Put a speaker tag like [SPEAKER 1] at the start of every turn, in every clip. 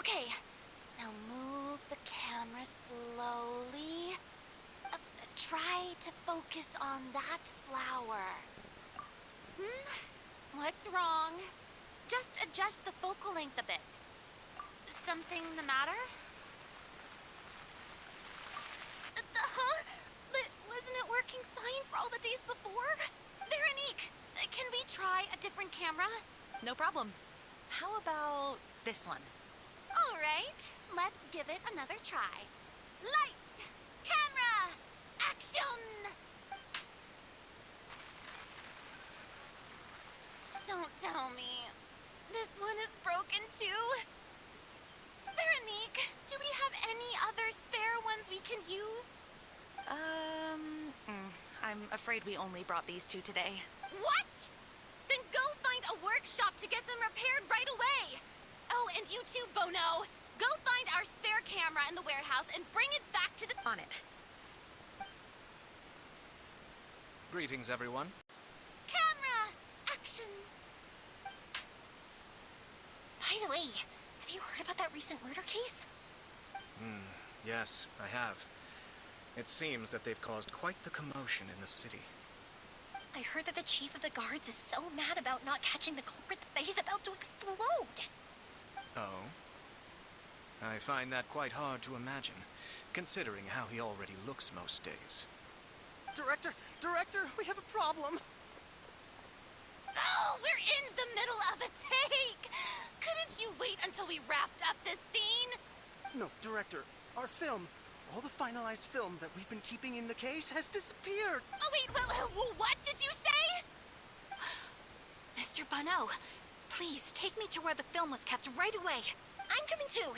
[SPEAKER 1] Okay, now move the camera slowly. Try to focus on that flower. What's wrong? Just adjust the focal length a bit. Something the matter? Huh? But wasn't it working fine for all the days before? Veronique, can we try a different camera?
[SPEAKER 2] No problem. How about this one?
[SPEAKER 1] All right, let's give it another try. Lights! Camera! Action! Don't tell me. This one is broken too? Veronique, do we have any other spare ones we can use?
[SPEAKER 2] I'm afraid we only brought these two today.
[SPEAKER 1] What? Then go find a workshop to get them repaired right away. Oh, and you too, Bono. Go find our spare camera in the warehouse and bring it back to the...
[SPEAKER 2] On it.
[SPEAKER 3] Greetings, everyone.
[SPEAKER 1] Camera! Action!
[SPEAKER 4] By the way, have you heard about that recent murder case?
[SPEAKER 3] Yes, I have. It seems that they've caused quite the commotion in the city.
[SPEAKER 4] I heard that the chief of the guards is so mad about not catching the culprit that he's about to explode.
[SPEAKER 3] Oh? I find that quite hard to imagine, considering how he already looks most days.
[SPEAKER 5] Director, we have a problem.
[SPEAKER 1] Oh, we're in the middle of a take! Couldn't you wait until we wrapped up this scene?
[SPEAKER 5] No, Director, our film, all the finalized film that we've been keeping in the case has disappeared.
[SPEAKER 1] Oh, wait, what did you say?
[SPEAKER 4] Mr. Bono, please take me to where the film was kept right away. I'm coming too.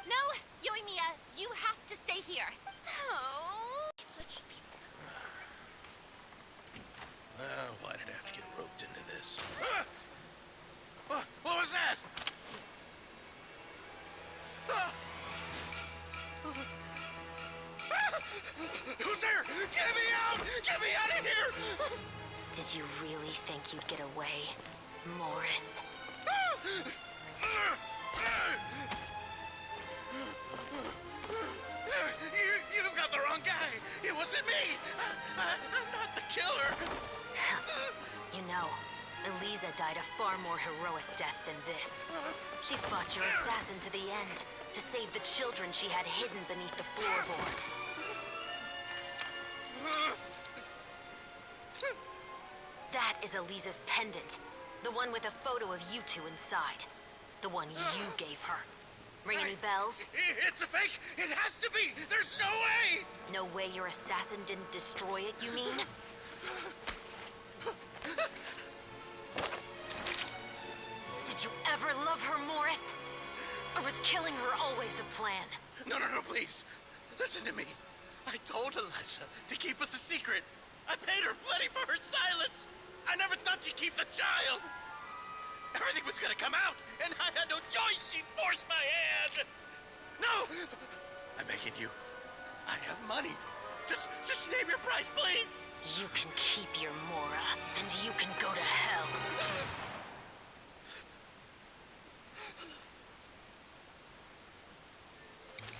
[SPEAKER 1] No, Yoimiya, you have to stay here. Oh.
[SPEAKER 4] It's what should be.
[SPEAKER 6] Why did I have to get roped into this? What was that? Who's there? Get me out! Get me out of here!
[SPEAKER 4] Did you really think you'd get away, Morris?
[SPEAKER 6] You've got the wrong guy. It wasn't me. I'm not the killer.
[SPEAKER 4] You know, Eliza died a far more heroic death than this. She fought your assassin to the end, to save the children she had hidden beneath the floorboards. That is Eliza's pendant. The one with a photo of you two inside. The one you gave her. Ring any bells?
[SPEAKER 6] It's a fake. It has to be. There's no way.
[SPEAKER 4] No way your assassin didn't destroy it, you mean? Did you ever love her, Morris? Or was killing her always the plan?
[SPEAKER 6] No, please. Listen to me. I told Eliza to keep us a secret. I paid her plenty for her silence. I never thought she'd keep the child. Everything was gonna come out, and I had no choice. She forced my hand. No! I'm begging you. I have money. Just name your price, please.
[SPEAKER 4] You can keep your Mora, and you can go to hell.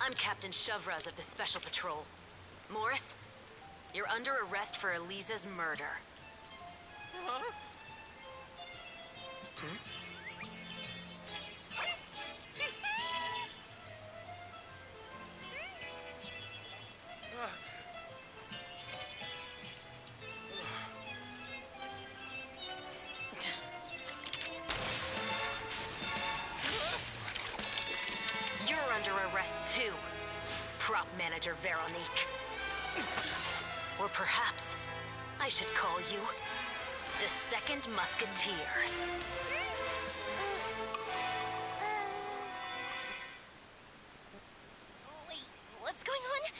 [SPEAKER 4] I'm Captain Shovraz of the Special Patrol. Morris, you're under arrest for Eliza's murder.
[SPEAKER 6] Huh?
[SPEAKER 4] You're under arrest too, prop manager Veronique. Or perhaps I should call you the Second Musketeer.
[SPEAKER 1] Wait, what's going on?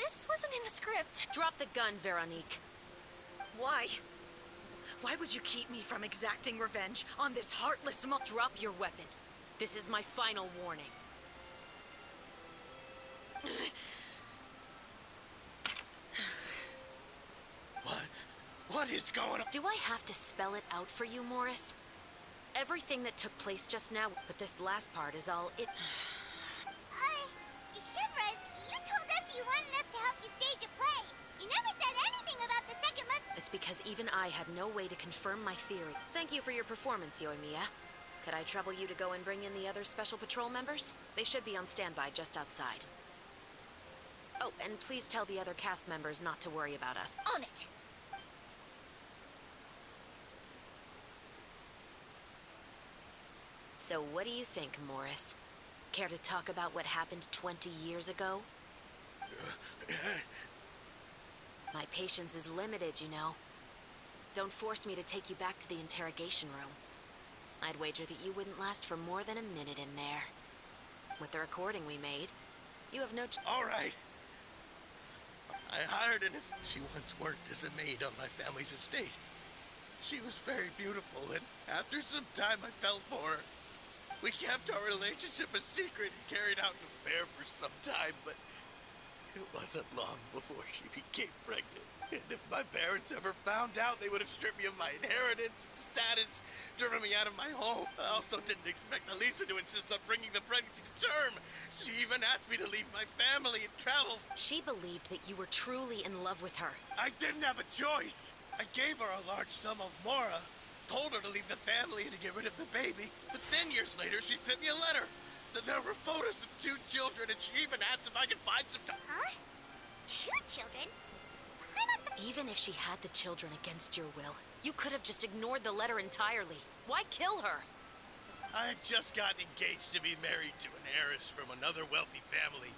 [SPEAKER 1] This wasn't in the script.
[SPEAKER 2] Drop the gun, Veronique. Why? Why would you keep me from exacting revenge on this heartless Drop your weapon. This is my final warning.
[SPEAKER 6] What is going on?
[SPEAKER 4] Do I have to spell it out for you, Morris? everything that took place just now, but this last part is all it.
[SPEAKER 7] Shivers, you told us you wanted us to help you stage a play. You never said anything about the second
[SPEAKER 4] It's because even I had no way to confirm my theory. Thank you for your performance, Yoimiya. Could I trouble you to go and bring in the other Special Patrol members? They should be on standby just outside. Oh, and please tell the other cast members not to worry about us.
[SPEAKER 7] On it.
[SPEAKER 4] So what do you think, Morris? Care to talk about what happened 20 years ago? My patience is limited, you know. Don't force me to take you back to the interrogation room. I'd wager that you wouldn't last for more than a minute in there. With the recording we made, you have no
[SPEAKER 6] All right. I hired an She once worked as a maid on my family's estate. She was very beautiful, and after some time I fell for her. We kept our relationship a secret and carried out an affair for some time, but it wasn't long before she became pregnant. And if my parents ever found out, they would have stripped me of my inheritance and status, driven me out of my home. I also didn't expect Elisa to insist on bringing the pregnancy to term. She even asked me to leave my family and travel.
[SPEAKER 4] She believed that you were truly in love with her.
[SPEAKER 6] I didn't have a choice. I gave her a large sum of mora, told her to leave the family and to get rid of the baby. But then years later, she sent me a letter. There were photos of 2 children, and she even asked if I could find some time.
[SPEAKER 7] Huh? 2 children?
[SPEAKER 4] Even if she had the children against your will, you could have just ignored the letter entirely. Why kill her?
[SPEAKER 6] I had just gotten engaged to be married to an heiress from another wealthy family.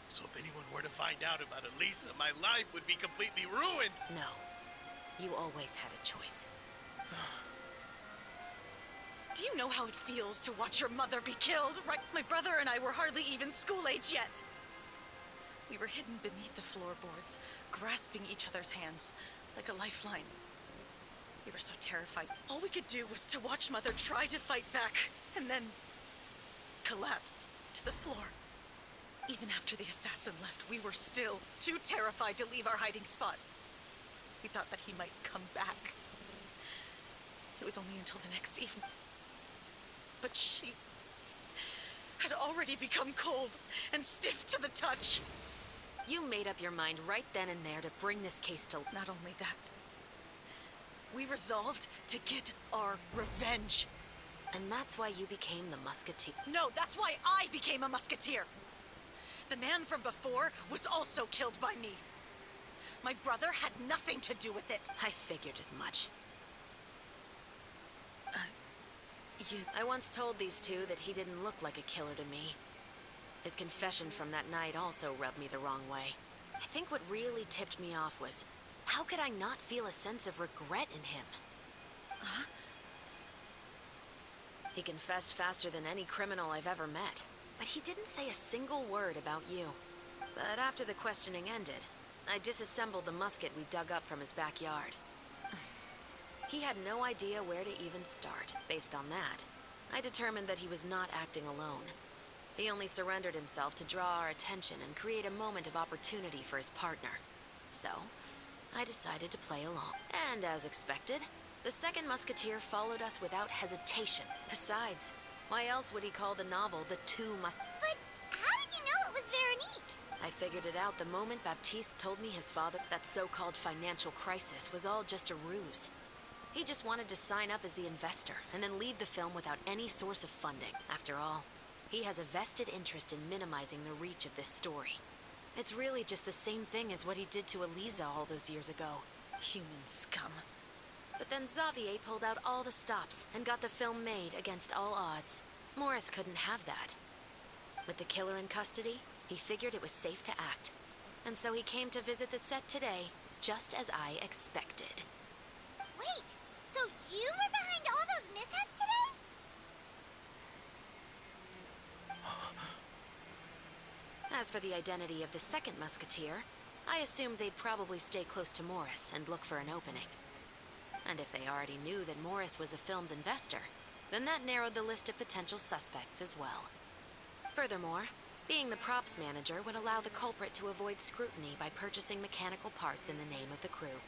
[SPEAKER 6] So if anyone were to find out about Elisa, my life would be completely ruined.
[SPEAKER 4] No. You always had a choice.
[SPEAKER 2] Do you know how it feels to watch your mother be killed? Right, my brother and I were hardly even school age yet. We were hidden beneath the floorboards, grasping each other's hands like a lifeline. We were so terrified. All we could do was to watch Mother try to fight back, and then collapse to the floor. Even after the assassin left, we were still too terrified to leave our hiding spot. We thought that he might come back. It was only until the next evening. But she had already become cold and stiff to the touch.
[SPEAKER 4] You made up your mind right then and there to bring this case to...
[SPEAKER 2] Not only that, we resolved to get our revenge.
[SPEAKER 4] And that's why you became the Musketeer.
[SPEAKER 2] No, that's why I became a musketeer. The man from before was also killed by me. My brother had nothing to do with it.
[SPEAKER 4] I figured as much. I once told these two that he didn't look like a killer to me. His confession from that night also rubbed me the wrong way. I think what really tipped me off was, how could I not feel a sense of regret in him?
[SPEAKER 2] Huh?
[SPEAKER 4] He confessed faster than any criminal I've ever met, but he didn't say a single word about you. But after the questioning ended, I disassembled the musket we dug up from his backyard. He had no idea where to even start. Based on that, I determined that he was not acting alone. He only surrendered himself to draw our attention and create a moment of opportunity for his partner. So, I decided to play along. And as expected, the second musketeer followed us without hesitation. Besides, why else would he call the novel The Two Musketeers?
[SPEAKER 7] But how did you know it was Veronique?
[SPEAKER 4] I figured it out the moment Baptiste told me his father that so-called financial crisis was all just a ruse. He just wanted to sign up as the investor and then leave the film without any source of funding. After all, he has a vested interest in minimizing the reach of this story. It's really just the same thing as what he did to Elisa all those years ago.
[SPEAKER 2] Human scum.
[SPEAKER 4] But then Xavier pulled out all the stops and got the film made against all odds. Morris couldn't have that. With the killer in custody, he figured it was safe to act. And so he came to visit the set today, just as I expected.
[SPEAKER 7] Wait, so you were behind all those mishaps today?
[SPEAKER 4] As for the identity of the second musketeer, I assumed they'd probably stay close to Morris and look for an opening. And if they already knew that Morris was the film's investor, then that narrowed the list of potential suspects as well. Furthermore, being the props manager would allow the culprit to avoid scrutiny by purchasing mechanical parts in the name of the crew.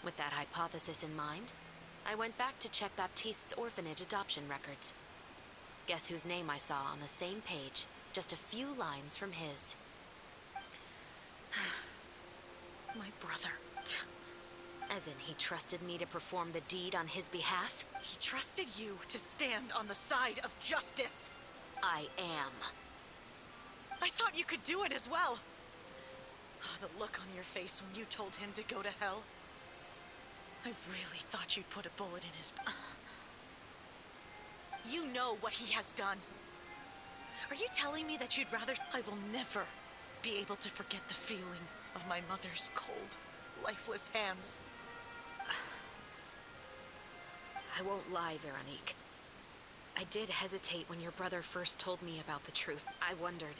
[SPEAKER 4] With that hypothesis in mind, I went back to check Baptiste's orphanage adoption records. Guess whose name I saw on the same page, just a few lines from his.
[SPEAKER 2] My brother.
[SPEAKER 4] As in, he trusted me to perform the deed on his behalf?
[SPEAKER 2] He trusted you to stand on the side of justice.
[SPEAKER 4] I am.
[SPEAKER 2] I thought you could do it as well. Oh, the look on your face when you told him to go to hell. I really thought you'd put a bullet in his... You know what he has done. Are you telling me that you'd rather... I will never be able to forget the feeling of my mother's cold, lifeless hands.
[SPEAKER 4] I won't lie, Veronique. I did hesitate when your brother first told me about the truth. I wondered.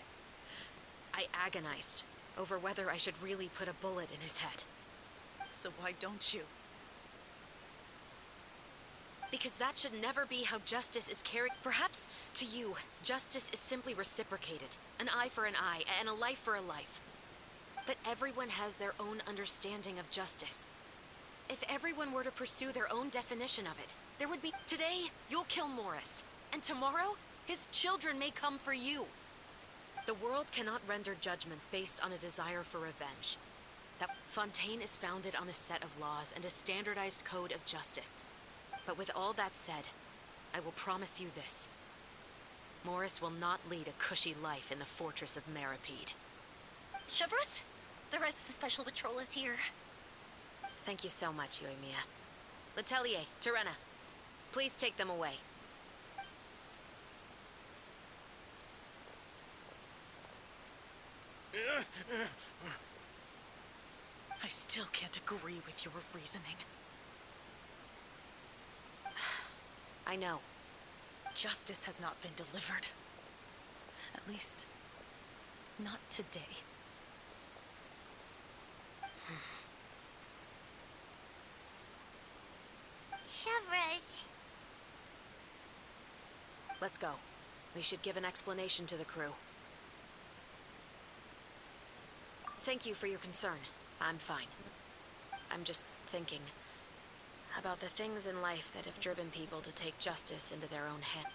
[SPEAKER 4] I agonized over whether I should really put a bullet in his head.
[SPEAKER 2] So why don't you?
[SPEAKER 4] Because that should never be how justice is carried. Perhaps, to you, justice is simply reciprocated. An eye for an eye, and a life for a life. But everyone has their own understanding of justice. If everyone were to pursue their own definition of it, there would be... Today, you'll kill Morris. And tomorrow, his children may come for you. The world cannot render judgments based on a desire for revenge. That Fontaine is founded on a set of laws and a standardized code of justice. But with all that said, I will promise you this. Morris will not lead a cushy life in the fortress of Maripede.
[SPEAKER 7] Chevros, the rest of the Special Patrol is here.
[SPEAKER 4] Thank you so much, Yoimiya. Letelier, Terena, please take them away.
[SPEAKER 2] I still can't agree with your reasoning.
[SPEAKER 4] I know.
[SPEAKER 2] Justice has not been delivered. At least, not today.
[SPEAKER 7] Chevros.
[SPEAKER 4] Let's go. We should give an explanation to the crew. Thank you for your concern. I'm fine. I'm just thinking about the things in life that have driven people to take justice into their own hands.